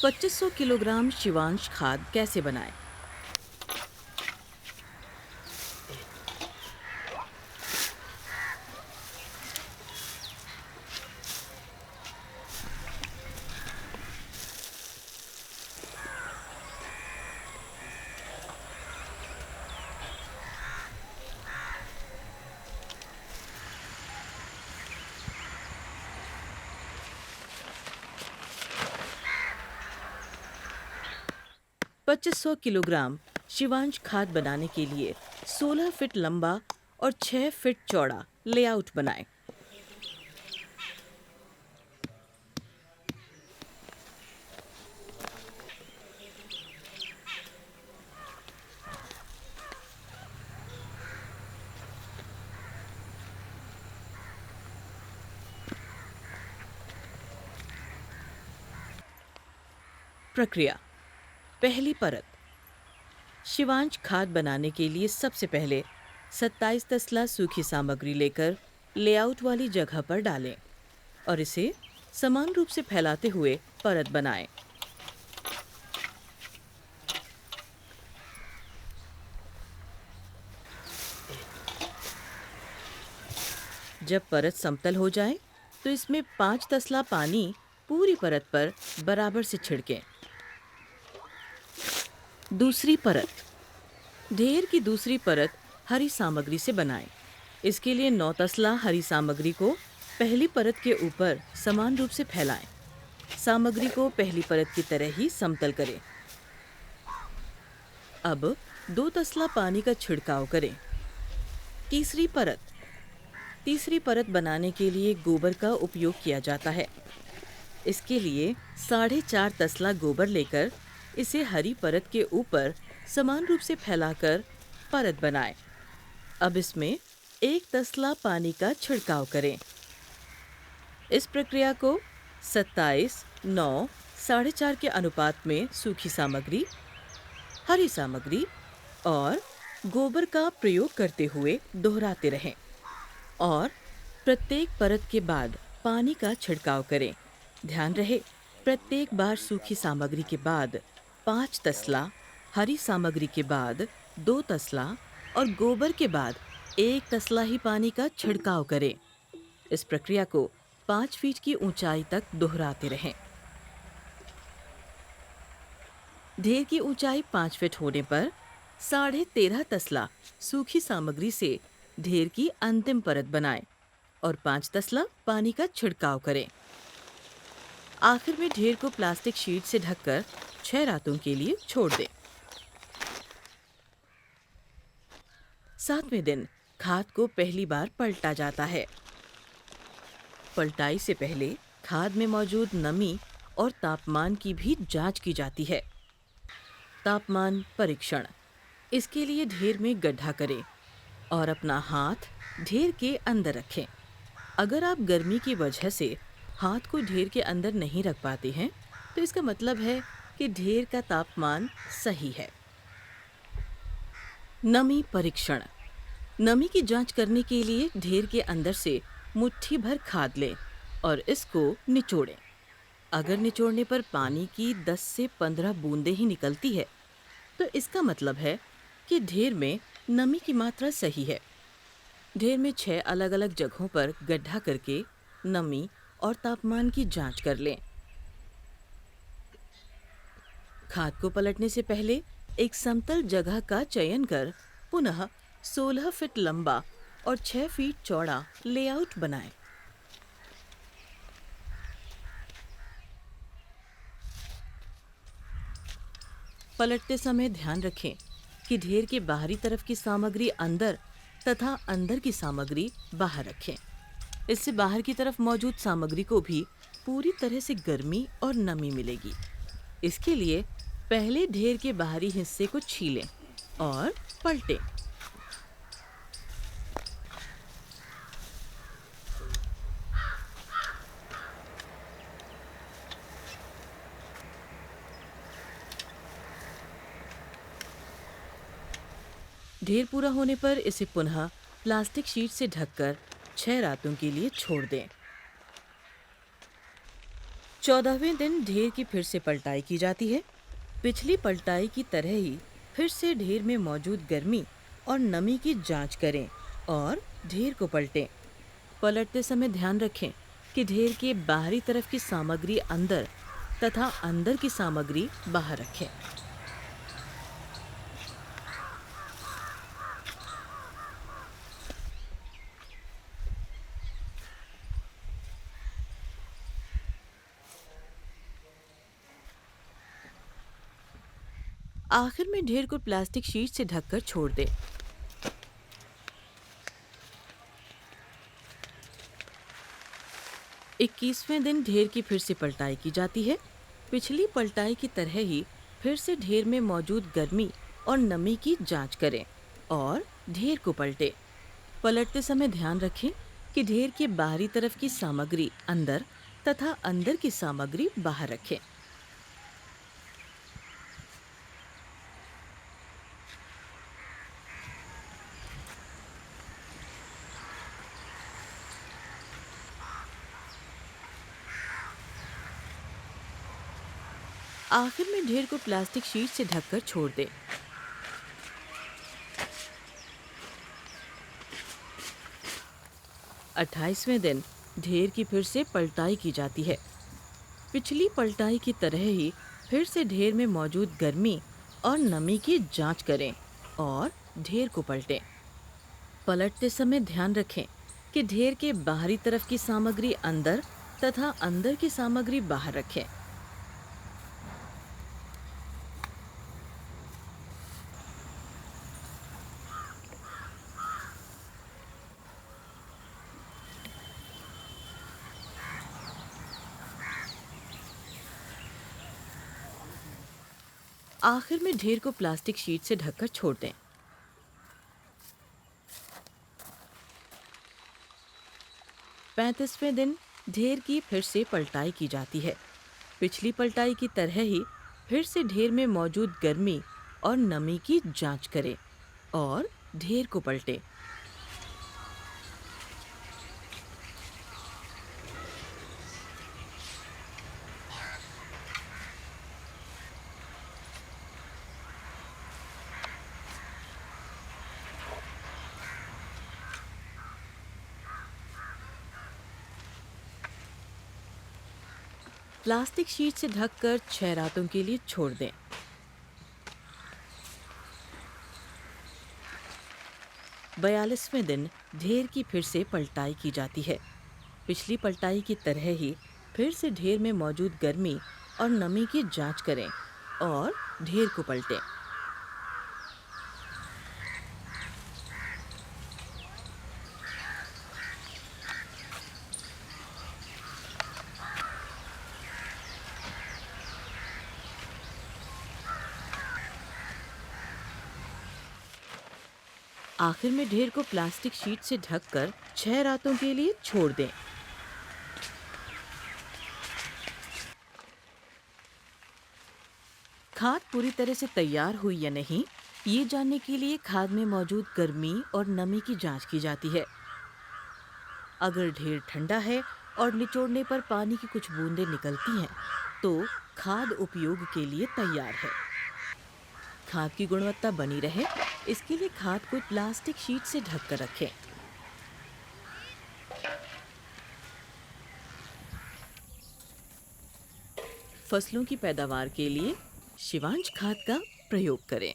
2500 kilogram Shivansh खाद कैसे बनाएं? 2500 किलोग्राम शिवांश खाद बनाने के लिए 16 फीट लंबा और 6 फीट चौड़ा लेआउट बनाएं। प्रक्रिया। पहली परत। शिवांश खाद बनाने के लिए सबसे पहले 27 तसला सूखी सामग्री लेकर लेआउट वाली जगह पर डालें और इसे समान रूप से फैलाते हुए परत बनाएं। जब परत समतल हो जाए तो इसमें 5 तसला पानी पूरी परत पर बराबर से छिड़कें। दूसरी परत। ढेर की दूसरी परत हरी सामग्री से बनाएं। इसके लिए 9 तसला हरी सामग्री को पहली परत के ऊपर समान रूप से फैलाएं। सामग्री को पहली परत की तरह ही समतल करें। अब 2 तसला पानी का छिड़काव करें। तीसरी परत। तीसरी परत बनाने के लिए गोबर का उपयोग किया जाता है। इसके लिए 4.5 तसला गोबर लेकर इसे हरी परत के ऊपर समान रूप से फैलाकर परत बनाएं। अब इसमें 1 तसला पानी का छिड़काव करें। इस प्रक्रिया को 27, 9, 4.5 के अनुपात में सूखी सामग्री, हरी सामग्री और गोबर का प्रयोग करते हुए दोहराते रहें और प्रत्येक परत के बाद पानी का छिड़काव करें। ध्यान रहे, प्रत्येक बार सूखी सामग्री के बाद 5 तसला, हरी सामग्री के बाद 2 तसला और गोबर के बाद 1 तसला ही पानी का छिड़काव करें। इस प्रक्रिया को 5 फीट की ऊंचाई तक दोहराते रहें। ढेर की ऊंचाई 5 फीट होने पर 13.5 तसला सूखी सामग्री से ढेर की अंतिम परत बनाएं और 5 तसला पानी का छिड़काव करें। आखिर में ढेर को प्लास्टिक शीट से ढककर 6 रातों के लिए छोड़ दें। 7वें दिन खाद को पहली बार पलटा जाता है। पलटाई से पहले खाद में मौजूद नमी और तापमान की भी जांच की जाती है। तापमान परीक्षण। इसके लिए ढेर में गड्ढा करें और अपना हाथ ढेर के अंदर रखें। अगर आप गर्मी की वजह से हाथ को ढेर के अंदर नहीं रख पाते हैं तो इसका मतलब है कि ढेर का तापमान सही है। नमी परीक्षण। नमी की जांच करने के लिए ढेर के अंदर से मुट्ठी भर खाद लें और इसको निचोड़ें। अगर निचोड़ने पर पानी की 10 से 15 बूंदें ही निकलती है तो इसका मतलब है कि ढेर में नमी की मात्रा सही है। ढेर में 6 अलग-अलग जगहों पर गड्ढा करके नमी और तापमान की जांच कर लें। खाद को पलटने से पहले एक समतल जगह का चयन कर पुनः 16 फीट लंबा और 6 फीट चौड़ा लेआउट बनाएं। पलटते समय ध्यान रखें कि ढेर के बाहरी तरफ की सामग्री अंदर तथा अंदर की सामग्री बाहर रखें। इससे बाहर की तरफ मौजूद सामग्री को भी पूरी तरह से गर्मी और नमी मिलेगी। इसके लिए पहले ढेर के बाहरी हिस्से को छीलें और पलटें। ढेर पूरा होने पर इसे पुनः प्लास्टिक शीट से ढककर 6 रातों के लिए छोड़ दें। 14वें दिन ढेर की फिर से पलटाई की जाती है। पिछली पलटाई की तरह ही फिर से ढेर में मौजूद गर्मी और नमी की जांच करें और ढेर को पलटें। पलटते समय ध्यान रखें कि ढेर के बाहरी तरफ की सामग्री अंदर तथा अंदर की सामग्री बाहर रखें। आखिर में ढेर को प्लास्टिक शीट से ढककर छोड़ दें। 21वें दिन ढेर की फिर से पलटाई की जाती है। पिछली पलटाई की तरह ही फिर से ढेर में मौजूद गर्मी और नमी की जांच करें और ढेर को पलटें। पलटते समय ध्यान रखें कि ढेर के बाहरी तरफ की सामग्री अंदर तथा अंदर की सामग्री बाहर रखें। आखिर में ढेर को प्लास्टिक शीट से ढककर छोड़ दें। 28वें दिन ढेर की फिर से पलटाई की जाती है। पिछली पलटाई की तरह ही फिर से ढेर में मौजूद गर्मी और नमी की जांच करें और ढेर को पलटें। पलटते समय ध्यान रखें कि ढेर के बाहरी तरफ की सामग्री अंदर तथा अंदर की सामग्री बाहर रखें। आखिर में ढेर को प्लास्टिक शीट से ढककर छोड़ दें। 35वें दिन ढेर की फिर से पलटाई की जाती है। पिछली पलटाई की तरह ही फिर से ढेर में मौजूद गर्मी और नमी की जांच करें और ढेर को पलटें। प्लास्टिक शीट से ढककर 6 रातों के लिए छोड़ दें। 42वें दिन ढेर की फिर से पलटाई की जाती है। पिछली पलटाई की तरह ही फिर से ढेर में मौजूद गर्मी और नमी की जांच करें और ढेर को पलटें। आखिर में ढेर को प्लास्टिक शीट से ढककर 6 रातों के लिए छोड़ दें। खाद पूरी तरह से तैयार हुई या नहीं, ये जानने के लिए खाद में मौजूद गर्मी और नमी की जांच की जाती है। अगर ढेर ठंडा है और निचोड़ने पर पानी की कुछ बूंदें निकलती हैं, तो खाद उपयोग के लिए तैयार है। खाद की गुणवत्ता बनी रहे, इसके लिए खाद को प्लास्टिक शीट से ढक कर रखें। फसलों की पैदावार के लिए शिवांश खाद का प्रयोग करें।